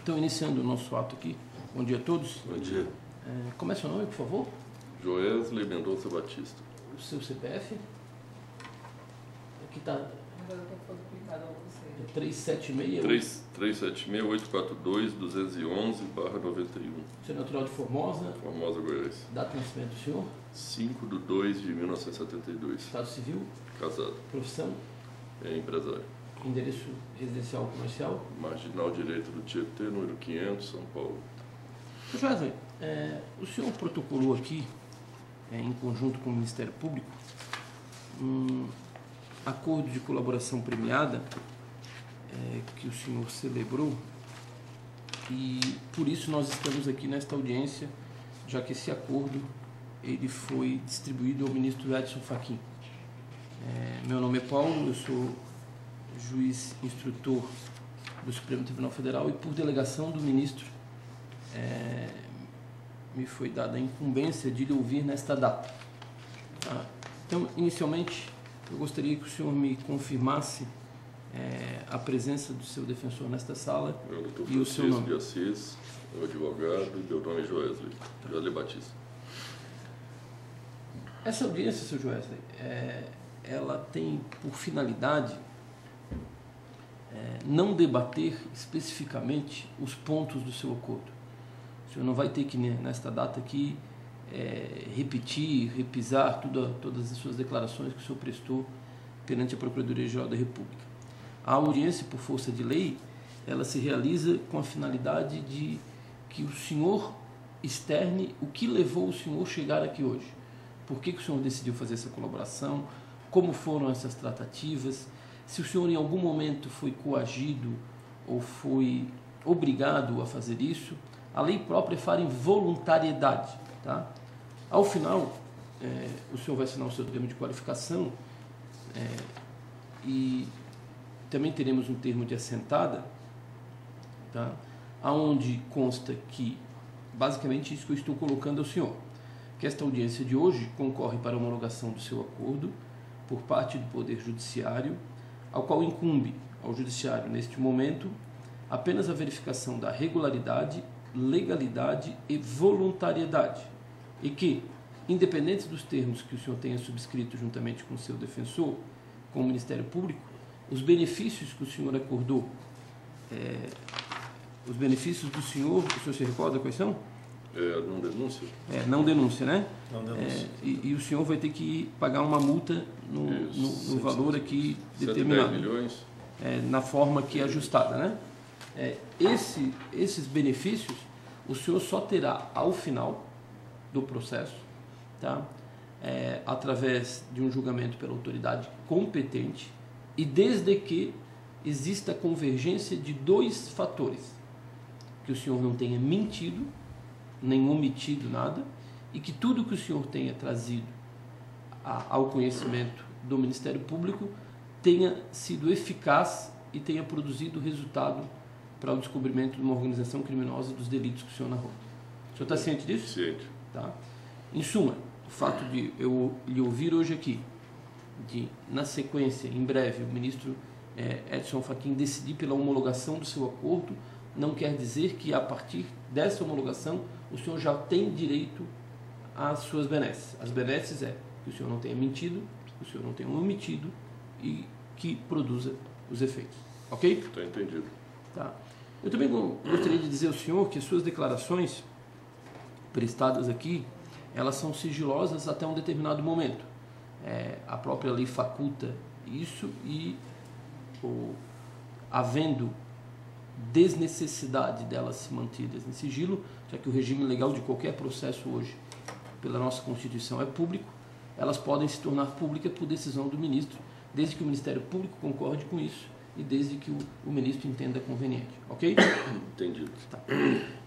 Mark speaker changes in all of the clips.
Speaker 1: Então, iniciando o nosso ato aqui. Bom dia a todos.
Speaker 2: Bom dia.
Speaker 1: Como é seu nome, por favor?
Speaker 2: Joesley Mendonça Batista.
Speaker 1: O seu CPF? Aqui está.
Speaker 3: Agora tem que for duplicado a você.
Speaker 1: 376.
Speaker 2: 376-842-211/91.
Speaker 1: Você é natural de Formosa.
Speaker 2: Formosa, Goiás.
Speaker 1: Data de nascimento do senhor?
Speaker 2: 5/2/1972.
Speaker 1: Estado civil?
Speaker 2: Casado.
Speaker 1: Profissão?
Speaker 2: É empresário.
Speaker 1: Endereço residencial ou comercial?
Speaker 2: Marginal Direito do Tietê, número 500, São Paulo.
Speaker 1: Sr. Wesley, o senhor protocolou aqui, em conjunto com o Ministério Público, um acordo de colaboração premiada que o senhor celebrou, e por isso nós estamos aqui nesta audiência, já que esse acordo ele foi distribuído ao ministro Edson Fachin. Meu nome é Paulo, eu sou juiz instrutor do Supremo Tribunal Federal e, por delegação do ministro, me foi dada a incumbência de lhe ouvir nesta data. Tá? Então, inicialmente, eu gostaria que o senhor me confirmasse a presença do seu defensor nesta sala e o seu nome.
Speaker 2: De Assis, meu advogado, e meu nome é Joesley, Joesley Batista.
Speaker 1: Essa audiência, Sr. Joesley, ela tem por finalidade não debater especificamente os pontos do seu acordo. O senhor não vai ter que, nesta data aqui, repetir, repisar todas as suas declarações que o senhor prestou perante a Procuradoria-Geral da República. A audiência, por força de lei, ela se realiza com a finalidade de que o senhor externe o que levou o senhor a chegar aqui hoje. Por que o senhor decidiu fazer essa colaboração? Como foram essas tratativas? Se o senhor em algum momento foi coagido ou foi obrigado a fazer isso? A lei própria fala em voluntariedade. Tá? Ao final, o senhor vai assinar o seu termo de qualificação e também teremos um termo de assentada, tá? Onde consta que, basicamente, isso que eu estou colocando ao senhor, que esta audiência de hoje concorre para a homologação do seu acordo por parte do Poder Judiciário, ao qual incumbe ao Judiciário, neste momento, apenas a verificação da regularidade, legalidade e voluntariedade, e que, independente dos termos que o senhor tenha subscrito juntamente com o seu defensor, com o Ministério Público, os benefícios que o senhor acordou, os benefícios do senhor, o senhor se recorda quais são?
Speaker 2: Não denúncia?
Speaker 1: Não denúncia, né?
Speaker 4: Não denúncia.
Speaker 1: E o senhor vai ter que pagar uma multa no valor aqui determinado.
Speaker 2: 110 milhões?
Speaker 1: Na forma que é ajustada, né? Esses benefícios o senhor só terá ao final do processo, tá? Através de um julgamento pela autoridade competente e desde que exista convergência de dois fatores: que o senhor não tenha mentido, nem omitido nada, e que tudo que o senhor tenha trazido ao conhecimento do Ministério Público tenha sido eficaz e tenha produzido resultado para o descobrimento de uma organização criminosa e dos delitos que o senhor narrou. O senhor está ciente disso?
Speaker 2: Ciente.
Speaker 1: Tá? Em suma, o fato de eu lhe ouvir hoje aqui, de, na sequência, em breve, o ministro Edson Fachin decidir pela homologação do seu acordo, não quer dizer que, a partir dessa homologação, o senhor já tem direito às suas benesses. As benesses que o senhor não tenha mentido, que o senhor não tenha omitido e que produza os efeitos. Ok?
Speaker 2: Está entendido.
Speaker 1: Tá. Eu também gostaria de dizer ao senhor que as suas declarações prestadas aqui, elas são sigilosas até um determinado momento. A própria lei faculta isso e, havendo desnecessidade delas se mantidas em sigilo, já que o regime legal de qualquer processo hoje, pela nossa Constituição, é público, elas podem se tornar públicas por decisão do ministro, desde que o Ministério Público concorde com isso e desde que o ministro entenda conveniente. Ok?
Speaker 2: Entendido.
Speaker 1: Tá.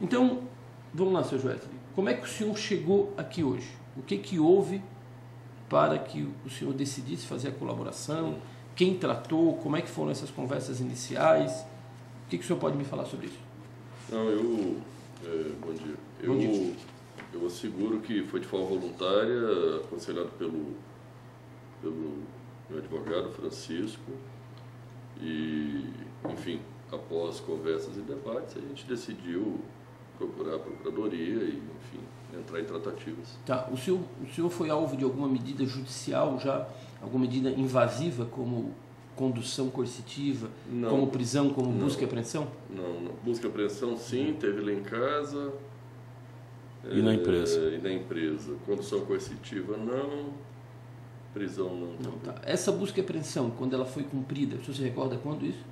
Speaker 1: Então, vamos lá, Sr. Joesley. Como é que o senhor chegou aqui hoje? O que houve para que o senhor decidisse fazer a colaboração? Quem tratou? Como é que foram essas conversas iniciais? O que o senhor pode me falar sobre isso?
Speaker 2: Não, bom dia.
Speaker 1: Bom dia.
Speaker 2: Eu asseguro que foi de forma voluntária, aconselhado pelo meu advogado Francisco, E, enfim, após conversas e debates, a gente decidiu procurar a Procuradoria e, enfim, entrar em tratativas.
Speaker 1: Tá. O senhor foi alvo de alguma medida judicial já? Alguma medida invasiva, como condução coercitiva,
Speaker 2: Não.
Speaker 1: como prisão, como
Speaker 2: Não.
Speaker 1: busca e apreensão?
Speaker 2: Não. Busca e apreensão, sim, teve lá em casa.
Speaker 4: E na empresa?
Speaker 2: E na empresa. Condução coercitiva, não. Prisão, não.
Speaker 1: Não, tá. Essa busca e apreensão, quando ela foi cumprida, o senhor se recorda quando isso?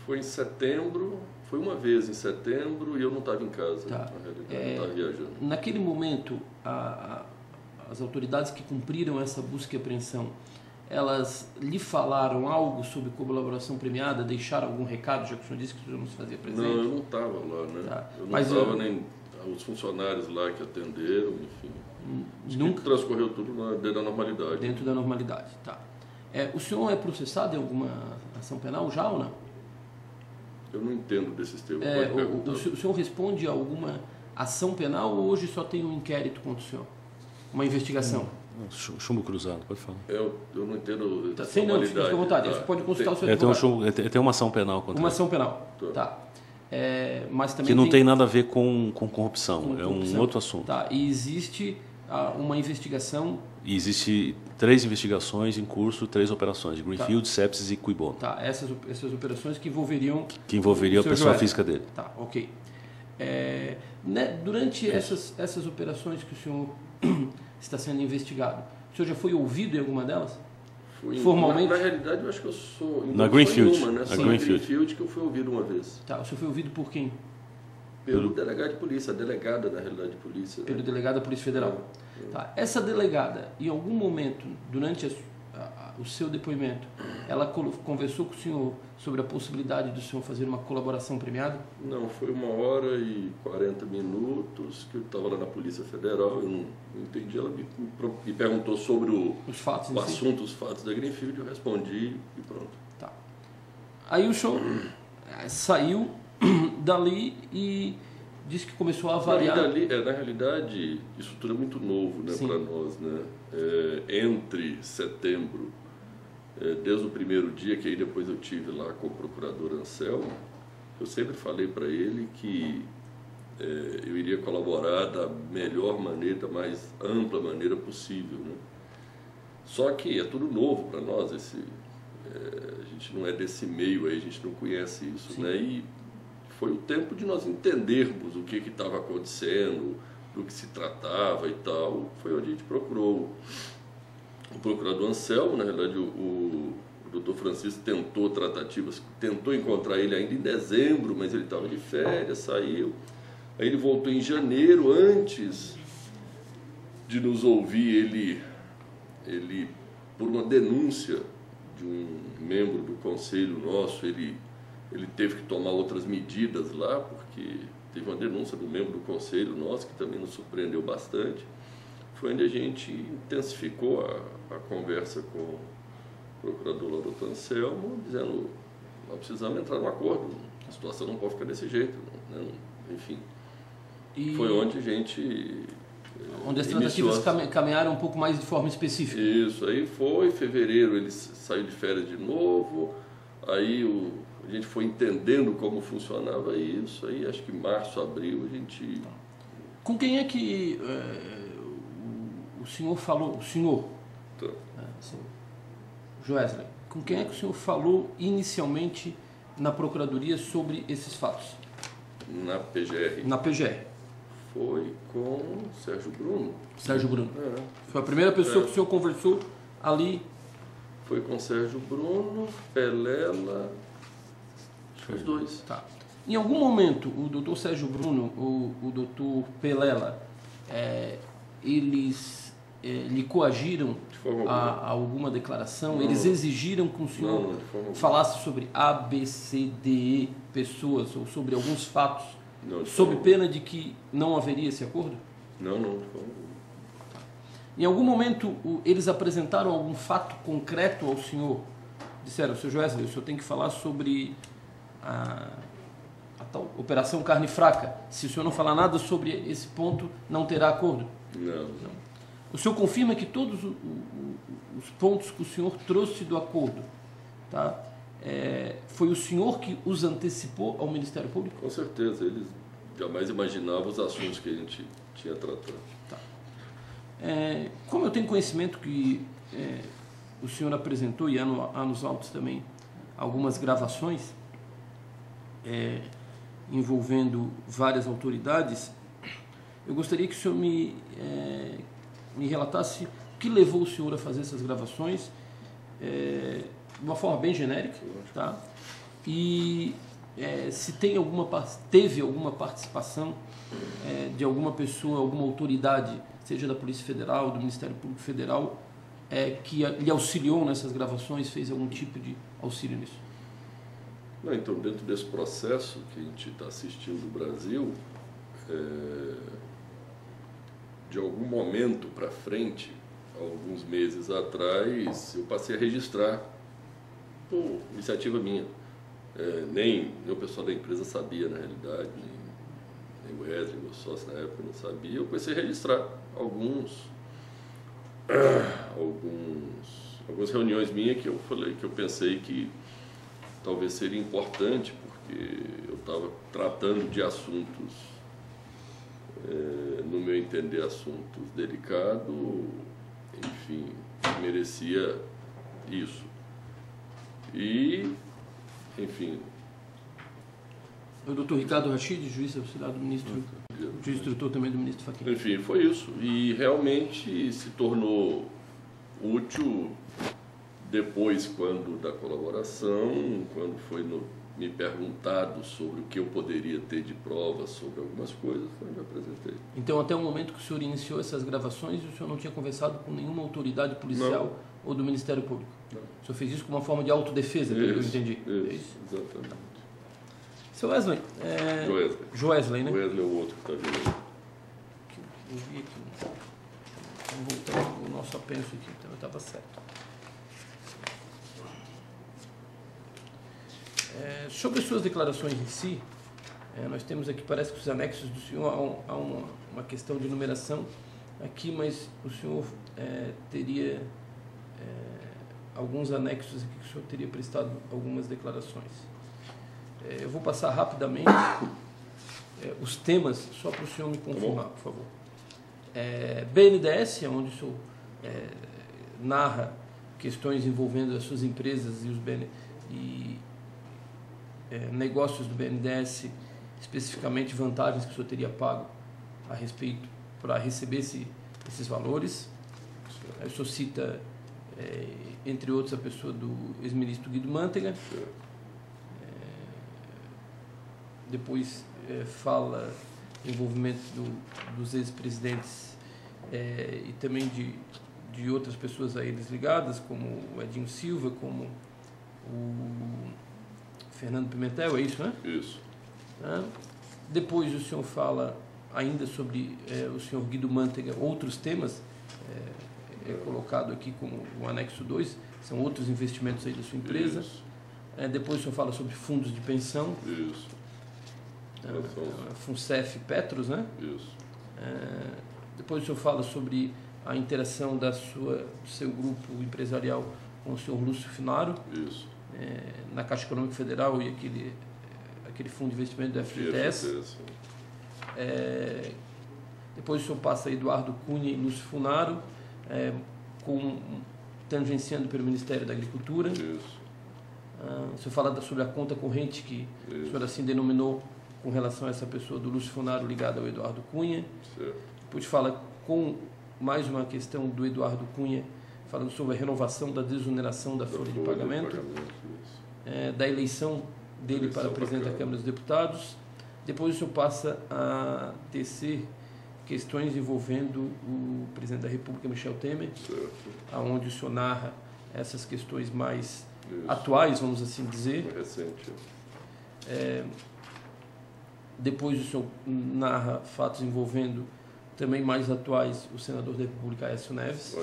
Speaker 2: Foi em setembro, foi uma vez em setembro e eu não estava em casa.
Speaker 1: Tá.
Speaker 2: Na realidade, eu estava viajando.
Speaker 1: Naquele momento, as autoridades que cumpriram essa busca e apreensão, elas lhe falaram algo sobre colaboração premiada? Deixaram algum recado, já que o senhor disse que o senhor não se fazia presente?
Speaker 2: Não, eu não estava lá, né?
Speaker 1: Tá.
Speaker 2: Eu não
Speaker 1: Mas
Speaker 2: estava nem... Os funcionários lá que atenderam, enfim.
Speaker 1: Nunca
Speaker 2: Transcorreu tudo dentro da normalidade.
Speaker 1: dentro da normalidade, tá. O senhor é processado em alguma ação penal já ou não?
Speaker 2: Eu não entendo desses termos.
Speaker 1: O senhor responde a alguma ação penal ou hoje só tem um inquérito contra o senhor? Uma investigação?
Speaker 4: Chumbo cruzado, pode falar.
Speaker 2: Eu não entendo.
Speaker 1: Tá, sem não, fica à vontade. Você pode consultar o seu advogado.
Speaker 4: Tem uma ação penal contra
Speaker 1: Uma
Speaker 4: ele.
Speaker 1: ação penal, tá. Mas também
Speaker 4: Que não tem nada a ver com corrupção,
Speaker 1: com
Speaker 4: é
Speaker 1: corrupção.
Speaker 4: um outro assunto.
Speaker 1: Tá. E existe uma investigação.
Speaker 4: E existe 3 investigações em curso, 3 operações, de Greenfield, Sepsis e Cuibono,
Speaker 1: Tá. Essas operações que envolveriam
Speaker 4: que envolveria a
Speaker 1: seu
Speaker 4: pessoa
Speaker 1: Joel.
Speaker 4: física dele.
Speaker 1: Tá, ok. Durante essas operações que o senhor está sendo investigado, o senhor já foi ouvido em alguma delas? Formalmente?
Speaker 2: Na realidade, eu acho que eu sou.
Speaker 4: Na Greenfield.
Speaker 2: Uma, né?
Speaker 4: Na
Speaker 2: Sim,
Speaker 4: Greenfield.
Speaker 2: que eu fui ouvido uma vez.
Speaker 1: Tá. O senhor foi ouvido por quem?
Speaker 2: Pelo delegado de polícia, a delegada, na realidade, de polícia.
Speaker 1: Pelo delegado da Polícia Federal. Tá. Essa delegada, em algum momento, durante o seu depoimento, ela conversou com o senhor sobre a possibilidade do senhor fazer uma colaboração premiada?
Speaker 2: Não, foi 1h e 40 minutos que eu estava lá na Polícia Federal, eu não entendi. Ela me perguntou sobre
Speaker 1: Os fatos em
Speaker 2: o
Speaker 1: si?
Speaker 2: assunto, os fatos da Greenfield, eu respondi e pronto.
Speaker 1: Tá. Aí o senhor saiu dali e disse que começou a avaliar.
Speaker 2: Na realidade, isso tudo é muito novo, né, para nós, né? Entre setembro, desde o primeiro dia, que aí depois eu tive lá com o procurador Anselmo, eu sempre falei para ele que eu iria colaborar da melhor maneira, da mais ampla maneira possível, né? Só que é tudo novo para nós, a gente não é desse meio aí, a gente não conhece isso,
Speaker 1: Sim.
Speaker 2: né? E foi o tempo de nós entendermos o que estava acontecendo, do que se tratava e tal. Foi onde a gente procurou o procurador Anselmo. Na realidade, o doutor Francisco tentou tratativas, tentou encontrar ele ainda em dezembro, mas ele estava de férias, saiu. Aí ele voltou em janeiro, antes de nos ouvir, ele por uma denúncia de um membro do conselho nosso, ele teve que tomar outras medidas lá, porque teve uma denúncia do membro do conselho nosso, que também nos surpreendeu bastante. Foi onde a gente intensificou a conversa com o procurador lá, doutor Anselmo, dizendo: nós precisamos entrar num acordo, a situação não pode ficar desse jeito, né? Enfim.
Speaker 1: E
Speaker 2: foi onde a gente...
Speaker 1: Onde as tratativas caminharam um pouco mais de forma específica.
Speaker 2: Isso, aí foi, em fevereiro ele saiu de férias de novo, aí a gente foi entendendo como funcionava isso, aí acho que março, abril a gente...
Speaker 1: Com quem é que o senhor falou,
Speaker 2: Tá.
Speaker 1: Joesley, com quem é que o senhor falou inicialmente na Procuradoria sobre esses fatos?
Speaker 2: Na PGR.
Speaker 1: Na PGR.
Speaker 2: Foi com o Sérgio Bruno.
Speaker 1: Sérgio Bruno. Foi a primeira pessoa que o senhor conversou ali?
Speaker 2: Foi com Sérgio Bruno, Pelela, os dois.
Speaker 1: Tá. Em algum momento, o doutor Sérgio Bruno ou o doutor Pelela, eles lhe coagiram a alguma declaração?
Speaker 2: Não,
Speaker 1: eles exigiram que o senhor falasse sobre A, B, C, D, E pessoas ou sobre alguns fatos, sob pena de que não haveria esse acordo?
Speaker 2: Não.
Speaker 1: Em algum momento, eles apresentaram algum fato concreto ao senhor? Disseram: Sr. Joesley, o senhor tem que falar sobre a tal Operação Carne Fraca. Se o senhor não falar nada sobre esse ponto, não terá acordo?
Speaker 2: Não.
Speaker 1: O senhor confirma que todos os pontos que o senhor trouxe do acordo, tá, foi o senhor que os antecipou ao Ministério Público?
Speaker 2: Com certeza, eles jamais imaginavam os assuntos que a gente tinha tratado.
Speaker 1: Tá. Como eu tenho conhecimento que o senhor apresentou, e há nos autos também, algumas gravações envolvendo várias autoridades, eu gostaria que o senhor me relatasse o que levou o senhor a fazer essas gravações, de uma forma bem genérica, tá? E se teve alguma participação de alguma pessoa, alguma autoridade, seja da Polícia Federal, do Ministério Público Federal, que lhe auxiliou nessas gravações, fez algum tipo de auxílio nisso?
Speaker 2: Não, então, dentro desse processo que a gente está assistindo no Brasil, de algum momento para frente, alguns meses atrás, eu passei a registrar por iniciativa minha. Nem o pessoal da empresa sabia, na realidade, nem o Wesley, meu sócio na época, não sabia. Eu comecei a registrar algumas reuniões minhas que eu pensei que talvez seria importante, porque eu estava tratando de assuntos, no meu entender, assuntos delicados, enfim, merecia isso. E, enfim...
Speaker 1: O doutor Ricardo Rachid, juiz auxiliar do ministro, juiz instrutor também do ministro Fachin.
Speaker 2: Enfim, foi isso. E realmente se tornou útil depois, quando da colaboração, quando foi me perguntado sobre o que eu poderia ter de provas sobre algumas coisas, foi onde eu apresentei.
Speaker 1: Então, até o momento que o senhor iniciou essas gravações, o senhor não tinha conversado com nenhuma autoridade policial ou do Ministério Público? Não. O senhor fez isso como uma forma de autodefesa, pelo que eu entendi?
Speaker 2: Isso, exatamente.
Speaker 1: Seu Wesley... Joesley, né?
Speaker 2: Wesley é o outro que está vindo.
Speaker 1: Eu vi aqui. Vamos voltar o nosso apenso aqui, então eu estava certo. Sobre as suas declarações em si, nós temos aqui, parece que os anexos do senhor, há uma questão de numeração aqui, mas o senhor teria alguns anexos aqui que o senhor teria prestado algumas declarações. Eu vou passar rapidamente os temas, só para o senhor me confirmar, por favor. BNDES, onde o senhor narra questões envolvendo as suas empresas e negócios do BNDES, especificamente vantagens que o senhor teria pago a respeito para receber esses valores. O senhor cita, entre outros, a pessoa do ex-ministro Guido Mantega. Depois fala envolvimento dos ex-presidentes e também de outras pessoas a eles ligadas, como o Edinho Silva, como o Fernando Pimentel, é isso, né?
Speaker 2: Isso.
Speaker 1: Depois o senhor fala ainda sobre o senhor Guido Mantega, outros temas, colocado aqui como o anexo 2, são outros investimentos aí da sua empresa. Depois o senhor fala sobre fundos de pensão.
Speaker 2: Isso.
Speaker 1: FUNCEF Petros, né?
Speaker 2: Isso.
Speaker 1: Depois o senhor fala sobre a interação do seu grupo empresarial com o senhor Lúcio Finaro.
Speaker 2: Isso.
Speaker 1: Na Caixa Econômica Federal e aquele fundo de investimento do FGTS. Depois o senhor passa Eduardo Cunha e Lúcio Finaro, tangenciando pelo Ministério da Agricultura.
Speaker 2: Isso.
Speaker 1: O senhor fala sobre a conta corrente que o senhor assim denominou com relação a essa pessoa do Lúcio Finaro ligada ao Eduardo Cunha.
Speaker 2: Certo.
Speaker 1: Depois fala com mais uma questão do Eduardo Cunha, falando sobre a renovação da desoneração da folha de pagamento, da eleição dele para presidente da Câmara dos Deputados. Depois o senhor passa a tecer questões envolvendo o presidente da República, Michel Temer, aonde o senhor narra essas questões mais atuais, vamos assim dizer.
Speaker 2: Recente.
Speaker 1: Depois o senhor narra fatos envolvendo também mais atuais o senador da República, Aécio Neves.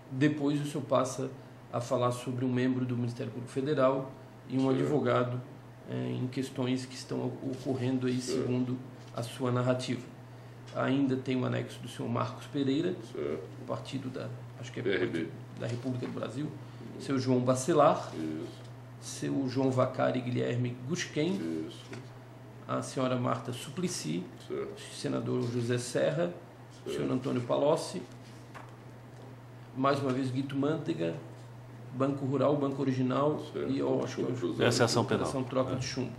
Speaker 1: Depois o senhor passa a falar sobre um membro do Ministério Público Federal e um advogado em questões que estão ocorrendo aí segundo a sua narrativa. Ainda tem o anexo do senhor Marcos Pereira, do partido acho que é
Speaker 2: PRB.
Speaker 1: da República do Brasil, seu João Bacelar,
Speaker 2: Isso,
Speaker 1: seu João Vacari Guilherme Gusquem,
Speaker 2: isso,
Speaker 1: a senhora Marta Suplicy,
Speaker 2: certo.
Speaker 1: senador José Serra, o senhor Antônio Palocci, mais uma vez Guito Mantega, Banco Rural, Banco Original
Speaker 2: Certo.
Speaker 1: e eu acho que
Speaker 4: Essa é a ação penal.
Speaker 1: Operação Troca de Chumbo.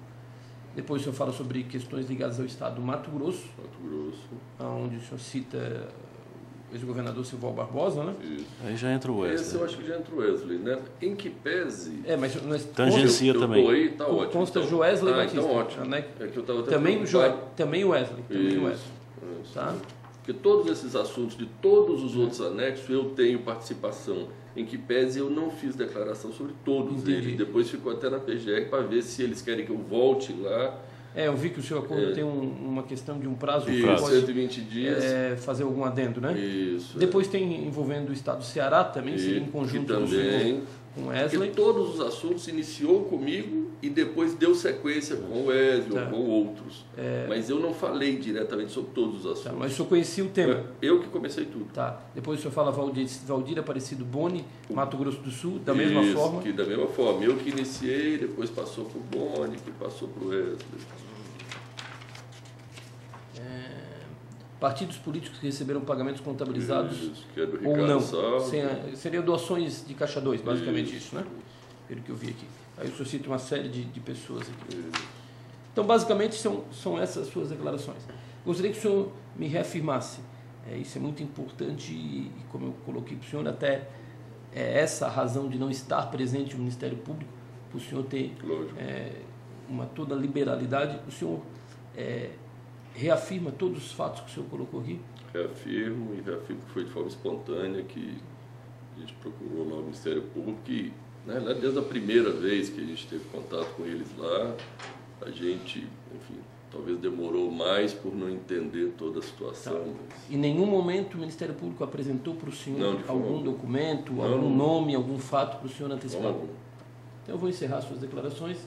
Speaker 1: Depois o senhor fala sobre questões ligadas ao estado do Mato Grosso,
Speaker 2: Mato Grosso,
Speaker 1: onde o senhor cita o ex-governador Silval Barbosa, né?
Speaker 2: isso.
Speaker 4: Aí já entra o
Speaker 2: Esse eu
Speaker 4: Wesley.
Speaker 2: acho que já entra o Wesley, né? Em que pese...
Speaker 1: Mas
Speaker 4: Tangencia
Speaker 2: eu
Speaker 4: também.
Speaker 2: tô aí, tá ótimo.
Speaker 1: consta
Speaker 2: então.
Speaker 1: Joesley Batista.
Speaker 2: Então ótimo.
Speaker 1: Né?
Speaker 2: É que eu tava até
Speaker 1: Também,
Speaker 2: preocupado.
Speaker 1: também o Wesley. Também o
Speaker 2: Isso,
Speaker 1: Wesley.
Speaker 2: isso.
Speaker 1: Tá?
Speaker 2: Porque todos esses assuntos de todos os outros anexos eu tenho participação. Em que pese eu não fiz declaração sobre todos
Speaker 1: Entendi.
Speaker 2: eles. Depois ficou até na PGR para ver se eles querem que eu volte lá.
Speaker 1: Eu vi que o seu acordo tem uma questão de um prazo que
Speaker 2: Isso,
Speaker 1: pode
Speaker 2: 120 dias.
Speaker 1: fazer algum adendo, né?
Speaker 2: Isso.
Speaker 1: Depois tem envolvendo o estado do Ceará também, seria em
Speaker 2: que
Speaker 1: conjunto
Speaker 2: também.
Speaker 1: com
Speaker 2: Porque
Speaker 1: Wesley.
Speaker 2: todos os assuntos iniciou comigo e depois deu sequência com o Wesley
Speaker 1: Tá.
Speaker 2: ou com outros. Mas eu não falei diretamente sobre todos os assuntos.
Speaker 1: Tá, mas o senhor conhecia o tema.
Speaker 2: Eu que comecei tudo.
Speaker 1: Tá. Depois o senhor fala Valdir Aparecido Boni, Mato Grosso do Sul, da mesma
Speaker 2: Isso,
Speaker 1: forma.
Speaker 2: Que da mesma forma. Eu que iniciei, depois passou para o Boni, que passou para o Wesley.
Speaker 1: Partidos políticos que receberam pagamentos contabilizados
Speaker 2: Isso, que é do
Speaker 1: ou
Speaker 2: Ricardo
Speaker 1: não.
Speaker 2: Salles.
Speaker 1: Seriam doações de Caixa 2, basicamente isso, né? Pelo que eu vi aqui. Aí o senhor cita uma série de pessoas aqui.
Speaker 2: Isso.
Speaker 1: Então, basicamente, são essas suas declarações. Gostaria que o senhor me reafirmasse. Isso é muito importante e como eu coloquei para o senhor, até essa a razão de não estar presente no Ministério Público, para o senhor ter
Speaker 2: Lógico.
Speaker 1: toda a liberalidade. O senhor reafirma todos os fatos que o senhor colocou aqui?
Speaker 2: Reafirmo que foi de forma espontânea que a gente procurou lá o Ministério Público e, na verdade, desde a primeira vez que a gente teve contato com eles lá, a gente, enfim, talvez demorou mais por não entender toda a situação.
Speaker 1: Tá. Em nenhum momento o Ministério Público apresentou para o senhor
Speaker 2: Não, de forma
Speaker 1: algum
Speaker 2: alguma.
Speaker 1: documento,
Speaker 2: Não,
Speaker 1: algum
Speaker 2: não.
Speaker 1: nome, algum fato para o senhor antecipar?
Speaker 2: Vamos.
Speaker 1: Então eu vou encerrar suas declarações,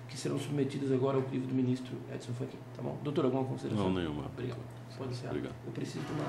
Speaker 1: que serão submetidas agora ao crivo do ministro Edson Fachin. Tá bom? Doutor, alguma consideração?
Speaker 4: Não, nenhuma.
Speaker 1: Obrigado. Pode encerrar.
Speaker 4: Obrigado.
Speaker 1: Eu preciso de uma